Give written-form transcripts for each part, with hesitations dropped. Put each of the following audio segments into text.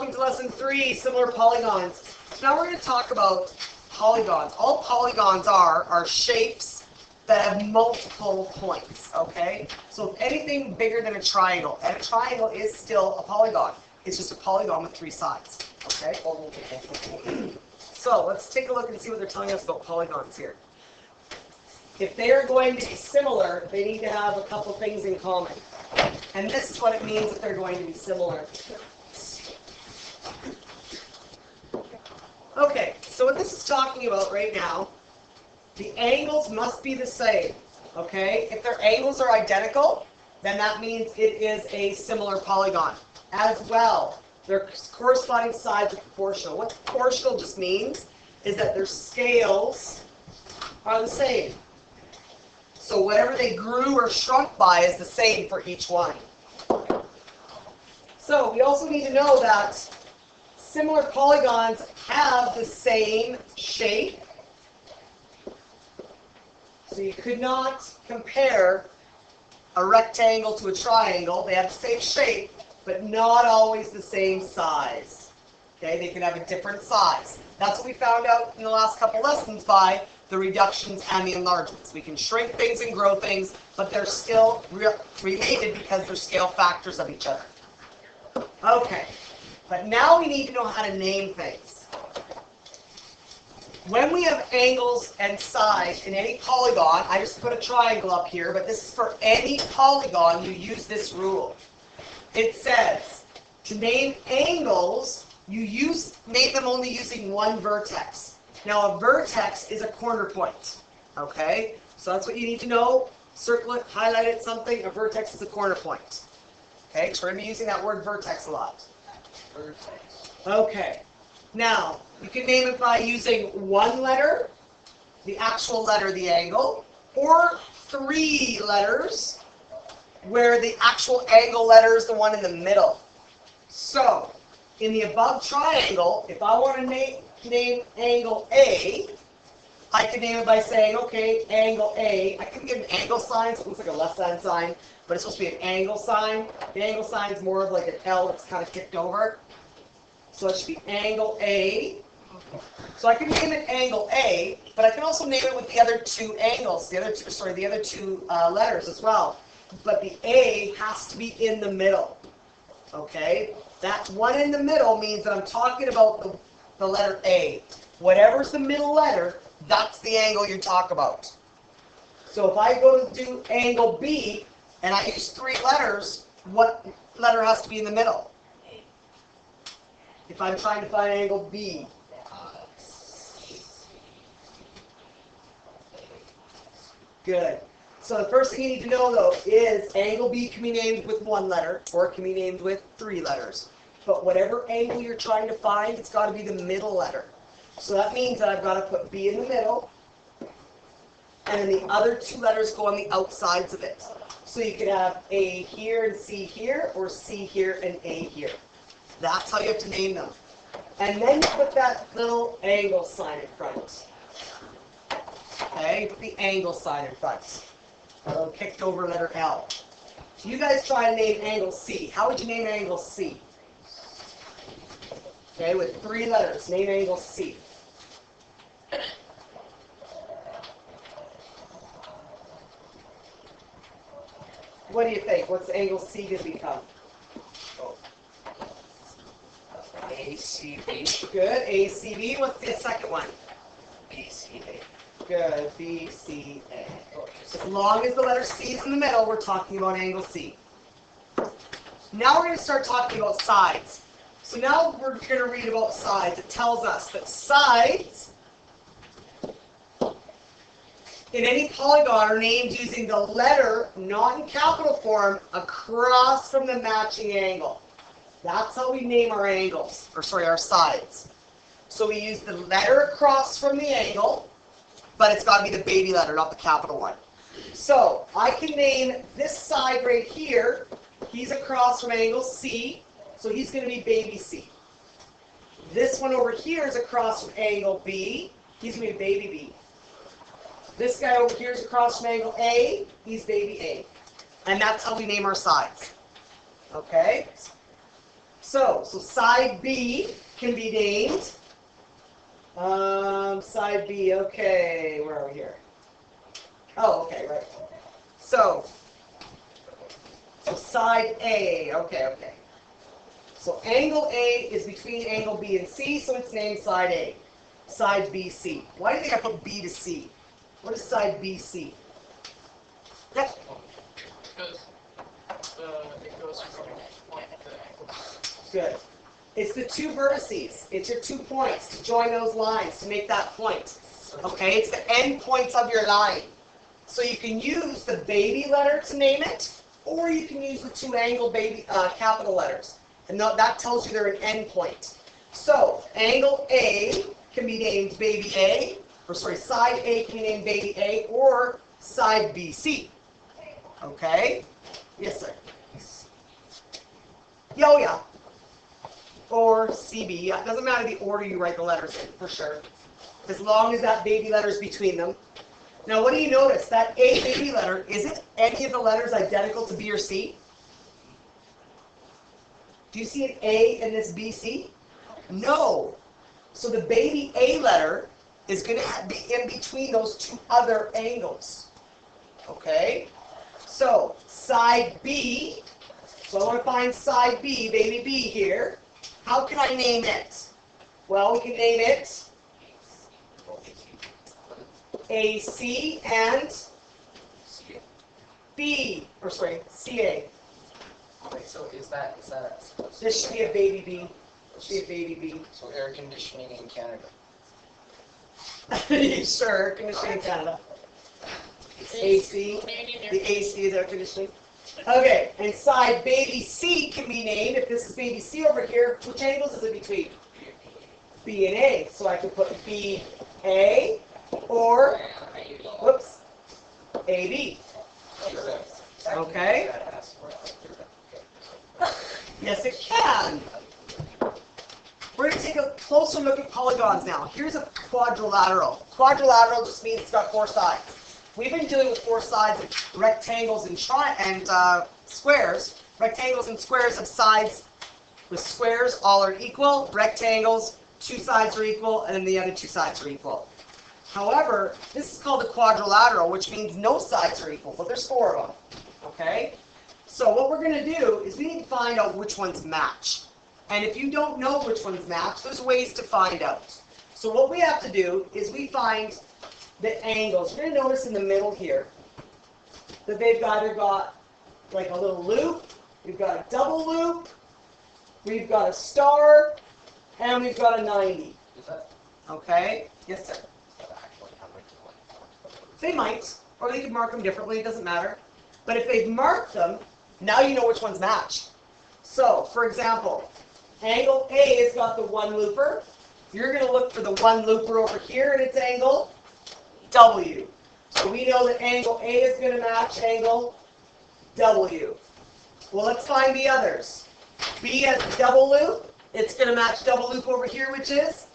welcome to lesson 3, similar polygons. So now we're going to talk about polygons. All polygons are shapes that have multiple points, okay? So if anything bigger than a triangle, and a triangle is still a polygon. It's just a polygon with 3 sides, okay? So let's take a look and see what they're telling us about polygons here. If they are going to be similar, they need to have a couple things in common. And this is what it means if they're going to be similar. Okay, so what this is talking about right now, the angles must be the same, okay? If their angles are identical, then that means it is a similar polygon. As well, their corresponding sides are proportional. What proportional just means is that their scales are the same. So whatever they grew or shrunk by is the same for each one. So we also need to know that similar polygons have the same shape. So you could not compare a rectangle to a triangle. They have the same shape, but not always the same size. Okay, they can have a different size. That's what we found out in the last couple lessons by the reductions and the enlargements. We can shrink things and grow things, but they're still related because they're scale factors of each other. Okay, but now we need to know how to name things. When we have angles and sides in any polygon, I just put a triangle up here, but this is for any polygon, you use this rule. It says, to name angles, you name them only using one vertex. Now a vertex is a corner point, okay? So that's what you need to know. Circle it, highlight it, something. A vertex is a corner point. Okay, so we're going to be using that word vertex a lot. Vertex. Okay. Now, you can name it by using one letter, the actual letter, the angle, or 3 letters, where the actual angle letter is the one in the middle. So, in the above triangle, if I want to name angle A, I can name it by saying, okay, angle A. I can give an angle sign, so it looks like a left hand sign, but it's supposed to be an angle sign. The angle sign is more of like an L that's kind of kicked over. So it should be angle A. So I can name it angle A, but I can also name it with the other 2 angles, the other two letters as well. But the A has to be in the middle. Okay? That one in the middle means that I'm talking about the letter A. Whatever's the middle letter, that's the angle you talk about. So if I go to do angle B, and I use 3 letters, what letter has to be in the middle? If I'm trying to find angle B. Good. So the first thing you need to know, though, is angle B can be named with 1 letter, or it can be named with 3 letters. But whatever angle you're trying to find, it's got to be the middle letter. So that means that I've got to put B in the middle, and then the other 2 letters go on the outsides of it. So you could have A here and C here, or C here and A here. That's how you have to name them. And then you put that little angle sign in front. Okay, put the angle sign in front. A little kicked over letter L. So you guys try to name angle C. How would you name angle C? Okay, with 3 letters, name angle C. What do you think? What's angle C going to become? ACB. Good, ACB. What's the second one? BCA. Good, BCA. As long as the letter C is in the middle, we're talking about angle C. Now we're going to start talking about sides. So now we're going to read about sides. It tells us that sides in any polygon are named using the letter, not in capital form, across from the matching angle. That's how we name our angles, our sides. So we use the letter across from the angle, but it's got to be the baby letter, not the capital one. So I can name this side right here, he's across from angle C, so he's going to be baby C. This one over here is across from angle B, he's going to be baby B. This guy over here is across from angle A, he's baby A. And that's how we name our sides. Okay? So side B can be named, side B, okay, where are we here? Oh, okay, right. So side A, okay. So angle A is between angle B and C, so it's named side A. Side BC. Why do you think I put B to C? What is side BC? Yep. Because it goes from point to angle. Good. It's the two vertices. It's your 2 points to join those lines to make that point. Okay, it's the end points of your line. So you can use the baby letter to name it, or you can use the two angle baby capital letters. And that tells you they're an end point. So angle A can be named baby A, or sorry, side A can be named baby A, or side BC. Okay? Yes, sir. Oh, yeah. Or CB. It doesn't matter the order you write the letters in, for sure. As long as that baby letter is between them. Now, what do you notice? That A baby letter, isn't any of the letters identical to B or C? Do you see an A in this BC? No. So the baby A letter is going to be in between those two other angles. Okay? So, side B. So I want to find side B, baby B here. How can I name it? Well, we can name it AC and B, or sorry, CA. Wait, so is that This should be a baby B. This should be a baby B. so air conditioning in Canada? Sure, air conditioning in Canada. AC. The AC is air conditioning. Okay, and side baby C can be named, if this is baby C over here, which angles is it between? B and A. So I can put B A or, whoops, AB. Okay? Yes, it can. We're going to take a closer look at polygons now. Here's a quadrilateral. Quadrilateral just means it's got 4 sides. We've been dealing with 4 sides of rectangles and squares. Rectangles and squares have sides with squares, all are equal. Rectangles, 2 sides are equal, and then the other 2 sides are equal. However, this is called a quadrilateral, which means no sides are equal, but there's 4 of them. Okay? So what we're going to do is we need to find out which ones match. And if you don't know which ones match, there's ways to find out. So what we have to do is we find the angles. You're going to notice in the middle here that they've either got like a little loop, we've got a double loop, we've got a star, and we've got a 90. Okay? Yes, sir. They might, or they could mark them differently, it doesn't matter. But if they've marked them, now you know which ones match. So, for example, angle A has got the 1 looper. You're going to look for the 1 looper over here at its angle W. So we know that angle A is going to match angle W. Well, let's find the others. B has the double loop. It's going to match double loop over here, which is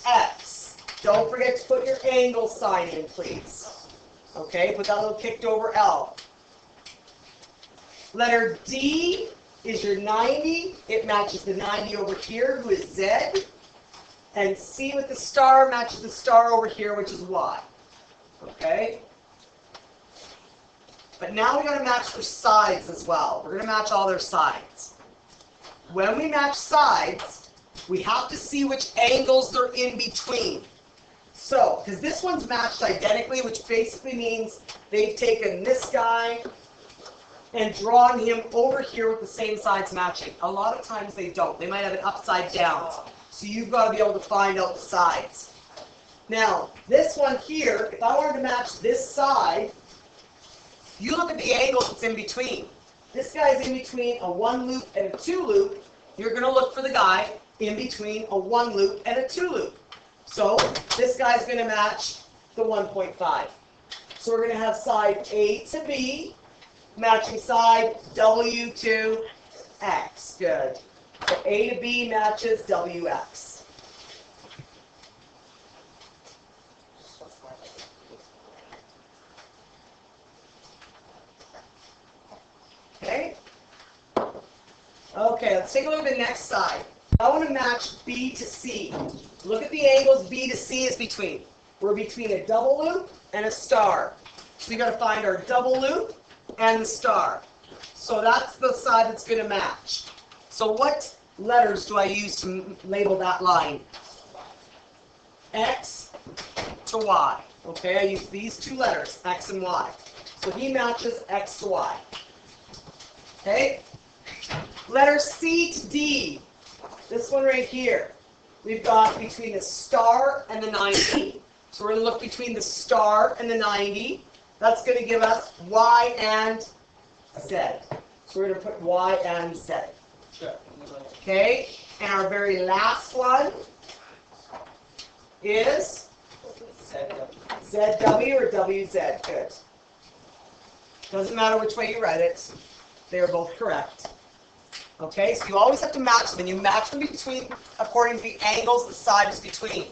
X. Don't forget to put your angle sign in, please. Okay, put that little kicked over L. Letter D is your 90. It matches the 90 over here, who is Z. And C with the star matches the star over here, which is Y. Okay? But now we got to match their sides as well. We're going to match all their sides. When we match sides, we have to see which angles they're in between. So, because this one's matched identically, which basically means they've taken this guy and drawn him over here with the same sides matching. A lot of times they don't. They might have it upside down. So you've got to be able to find out the sides. Now, this one here, if I wanted to match this side, you look at the angles that's in between. This guy's in between a 1 loop and a 2 loop. You're going to look for the guy in between a 1 loop and a 2 loop. So this guy's going to match the 1.5. So we're going to have side A to B matching side W to X. Good. So A to B matches WX. Okay. Okay, let's let's take a look at the next side. I want to match B to C. Look at the angles B to C is between. We're between a double loop and a star. So we got to find our double loop and the star. So that's the side that's going to match. So what letters do I use to label that line? X to Y. Okay, I use these two letters, X and Y. So he matches X to Y. Okay? Letter C to D. This one right here. We've got between the star and the 90. So we're going to look between the star and the 90. That's going to give us Y and Z. So we're going to put Y and Z. Okay? And our very last one is ZW or WZ. Good. Doesn't matter which way you write it. They are both correct. Okay, so you always have to match them, and you match them between according to the angles the side is between.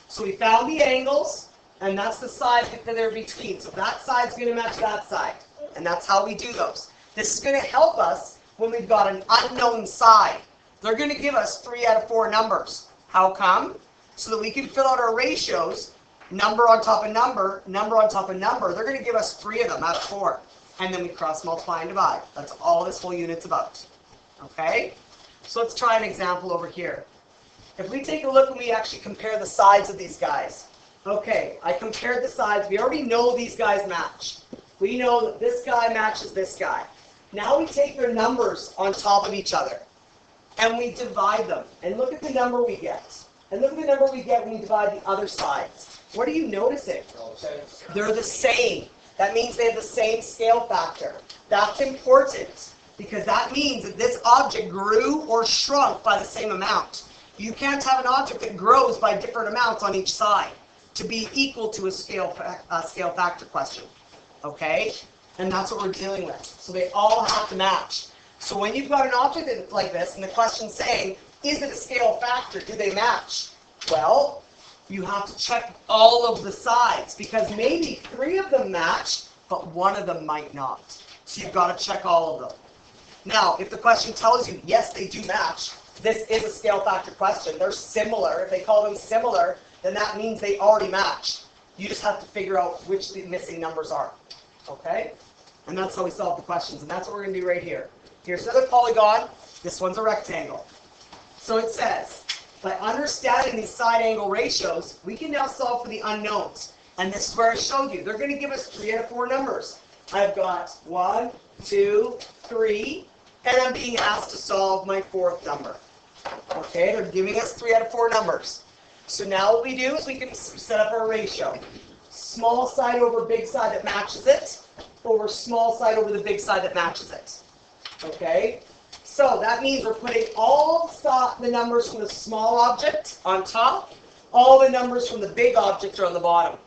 So we found the angles, and that's the side that they're between. So that side's going to match that side, and that's how we do those. This is going to help us when we've got an unknown side. They're going to give us 3 out of 4 numbers. How come? So that we can fill out our ratios, number on top of number, number on top of number. They're going to give us 3 of them out of 4. And then we cross multiply and divide. That's all this whole unit's about. Okay? So let's try an example over here. If we take a look and we actually compare the sides of these guys. Okay, I compared the sides. We already know these guys match. We know that this guy matches this guy. Now we take their numbers on top of each other. And we divide them. And look at the number we get. And look at the number we get when we divide the other sides. What are you noticing? They're the same. That means they have the same scale factor. That's important because that means that this object grew or shrunk by the same amount. You can't have an object that grows by different amounts on each side to be equal to a scale factor question. Okay? And that's what we're dealing with. So they all have to match. So when you've got an object like this and the question's saying, is it a scale factor? Do they match? Well, you have to check all of the sides because maybe 3 of them match, but 1 of them might not. So you've got to check all of them. Now, if the question tells you, yes, they do match, this is a scale factor question. They're similar. If they call them similar, then that means they already match. You just have to figure out which the missing numbers are. Okay? And that's how we solve the questions. And that's what we're going to do right here. Here's another polygon. This one's a rectangle. So it says, by understanding these side angle ratios, we can now solve for the unknowns. And this is where I showed you. They're going to give us 3 out of 4 numbers. I've got 1, 2, 3, and I'm being asked to solve my 4th number. Okay, they're giving us 3 out of 4 numbers. So now what we do is we can set up our ratio. Small side over big side that matches it, over small side over the big side that matches it. Okay? So that means we're putting all the numbers from the small object on top, all the numbers from the big object are on the bottom.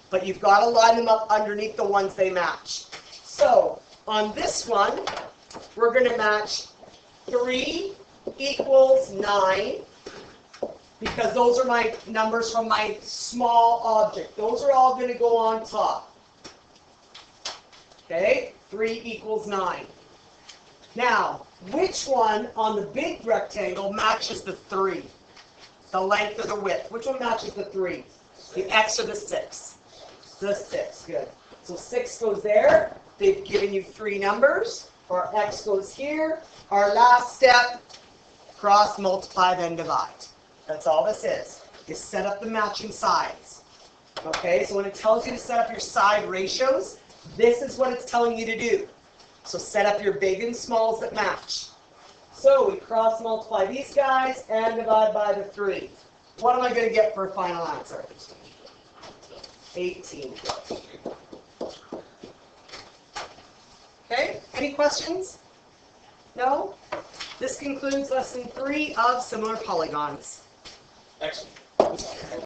But you've got to line them up underneath the ones they match. So on this one, we're going to match 3 equals 9, because those are my numbers from my small object. Those are all going to go on top. Okay, 3 equals 9. Now, which one on the big rectangle matches the 3? The length or the width? Which one matches the 3? The X or the 6? The 6, good. So 6 goes there. They've given you 3 numbers. Our X goes here. Our last step, cross, multiply, then divide. That's all this is set up the matching sides. Okay, so when it tells you to set up your side ratios, this is what it's telling you to do. So set up your big and smalls that match. So we cross multiply these guys and divide by the 3. What am I going to get for a final answer? 18. Okay, any questions? No? This concludes lesson 3 of Similar Polygons. Excellent.